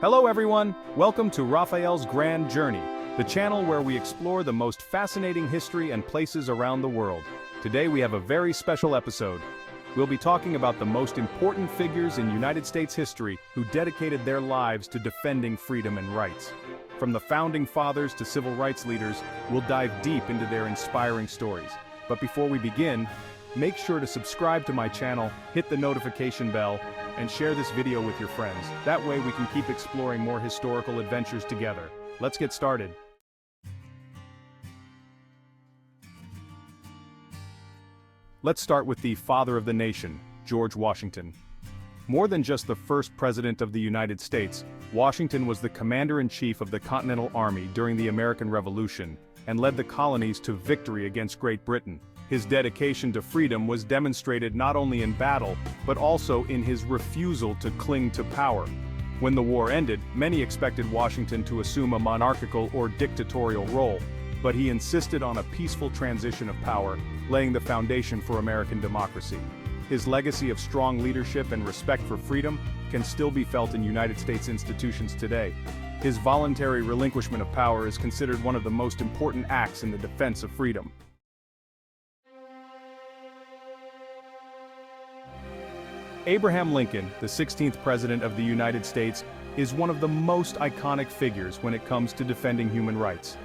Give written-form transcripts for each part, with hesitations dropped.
Hello everyone, welcome to Raphael's Grand Journey, the channel where we explore the most fascinating history and places around the world. Today we have a very special episode. We'll be talking about the most important figures in United States history who dedicated their lives to defending freedom and rights. From the founding fathers to civil rights leaders, we'll dive deep into their inspiring stories. But before we begin, make sure to subscribe to my channel, hit the notification bell, and share this video with your friends. That way we can keep exploring more historical adventures together. Let's get started. Let's start with the father of the nation, George Washington. More than just the first president of the United States, Washington was the commander-in-chief of the Continental Army during the American Revolution and led the colonies to victory against Great Britain. His dedication to freedom was demonstrated not only in battle, but also in his refusal to cling to power. When the war ended, many expected Washington to assume a monarchical or dictatorial role, but he insisted on a peaceful transition of power, laying the foundation for American democracy. His legacy of strong leadership and respect for freedom can still be felt in United States institutions today. His voluntary relinquishment of power is considered one of the most important acts in the defense of freedom. Abraham Lincoln, the 16th President of the United States, is one of the most iconic figures when it comes to defending human rights.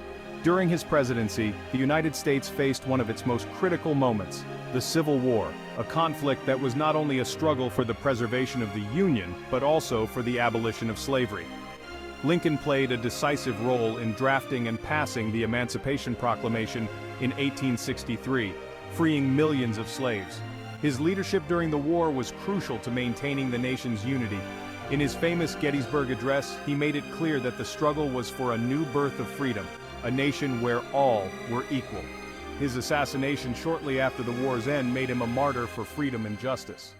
During his presidency, the United States faced one of its most critical moments, the Civil War, a conflict that was not only a struggle for the preservation of the Union, but also for the abolition of slavery. Lincoln played a decisive role in drafting and passing the Emancipation Proclamation in 1863, freeing millions of slaves. His leadership during the war was crucial to maintaining the nation's unity. In his famous Gettysburg Address, he made it clear that the struggle was for a new birth of freedom, a nation where all were equal. His assassination shortly after the war's end made him a martyr for freedom and justice.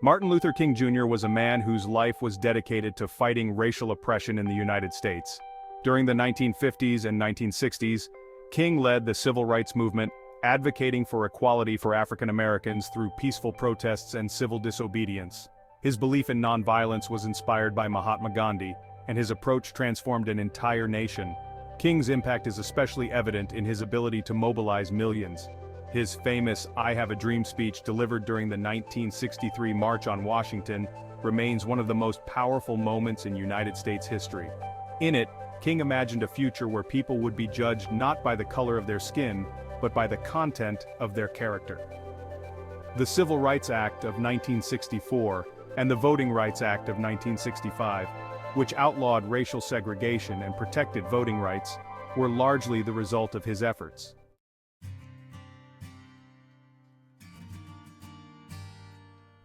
Martin Luther King Jr. was a man whose life was dedicated to fighting racial oppression in the United States. During the 1950s and 1960s, King led the civil rights movement, advocating for equality for African Americans through peaceful protests and civil disobedience. His belief in nonviolence was inspired by Mahatma Gandhi, and his approach transformed an entire nation. King's impact is especially evident in his ability to mobilize millions. His famous "I Have a Dream" speech delivered during the 1963 March on Washington remains one of the most powerful moments in United States history. In it, King imagined a future where people would be judged not by the color of their skin, but by the content of their character. The Civil Rights Act of 1964 and the Voting Rights Act of 1965, which outlawed racial segregation and protected voting rights, were largely the result of his efforts.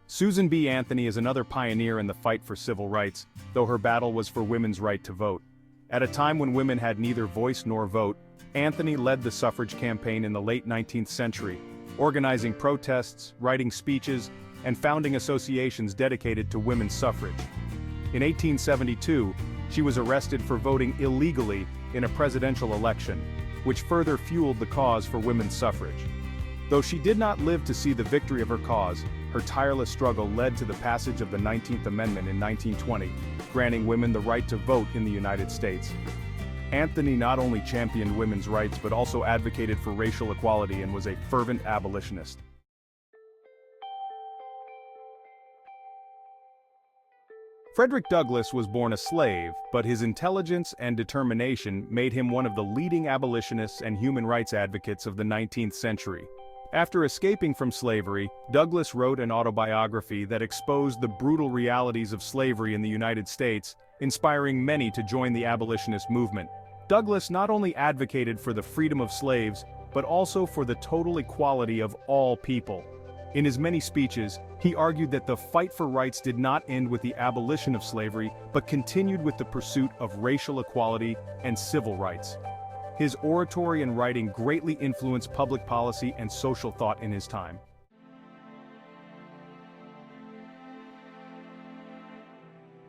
Susan B. Anthony is another pioneer in the fight for civil rights, though her battle was for women's right to vote. At a time when women had neither voice nor vote, Anthony led the suffrage campaign in the late 19th century, organizing protests, writing speeches, and founding associations dedicated to women's suffrage. In 1872, she was arrested for voting illegally in a presidential election, which further fueled the cause for women's suffrage. Though she did not live to see the victory of her cause, her tireless struggle led to the passage of the 19th Amendment in 1920, granting women the right to vote in the United States. Anthony not only championed women's rights but also advocated for racial equality and was a fervent abolitionist. Frederick Douglass was born a slave, but his intelligence and determination made him one of the leading abolitionists and human rights advocates of the 19th century. After escaping from slavery, Douglass wrote an autobiography that exposed the brutal realities of slavery in the United States, inspiring many to join the abolitionist movement. Douglass not only advocated for the freedom of slaves, but also for the total equality of all people. In his many speeches, he argued that the fight for rights did not end with the abolition of slavery, but continued with the pursuit of racial equality and civil rights. His oratory and writing greatly influenced public policy and social thought in his time.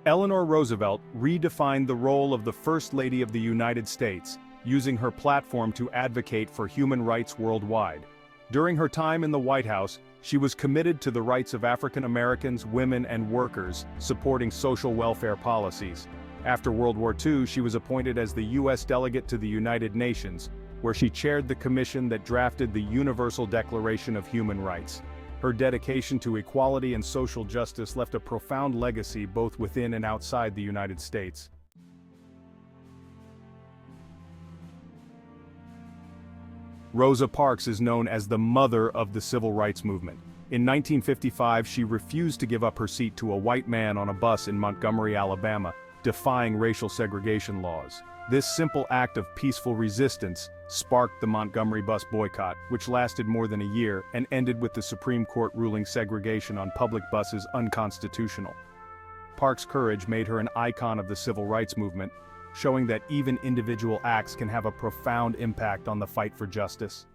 Eleanor Roosevelt redefined the role of the First Lady of the United States, using her platform to advocate for human rights worldwide. During her time in the White House, She was committed to the rights of African Americans, women, and workers, supporting social welfare policies. After World War II, she was appointed as the U.S. delegate to the United Nations, where she chaired the commission that drafted the Universal Declaration of Human Rights. Her dedication to equality and social justice left a profound legacy both within and outside the United States. Rosa Parks is known as the mother of the civil rights movement. In 1955, she refused to give up her seat to a white man on a bus in Montgomery, Alabama, defying racial segregation laws. This simple act of peaceful resistance sparked the Montgomery bus boycott, which lasted more than a year and ended with the Supreme Court ruling segregation on public buses unconstitutional. Parks' courage made her an icon of the civil rights movement, showing that even individual acts can have a profound impact on the fight for justice.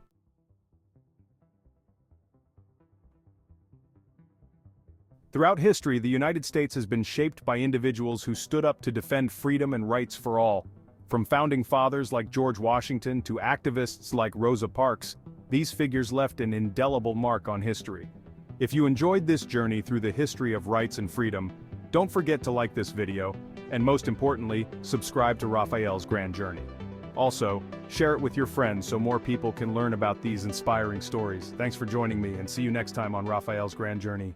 Throughout history, the United States has been shaped by individuals who stood up to defend freedom and rights for all. From founding fathers like George Washington to activists like Rosa Parks, these figures left an indelible mark on history. If you enjoyed this journey through the history of rights and freedom, don't forget to like this video, and most importantly, subscribe to Raphael's Grand Journey. Also, share it with your friends so more people can learn about these inspiring stories. Thanks for joining me, and see you next time on Raphael's Grand Journey.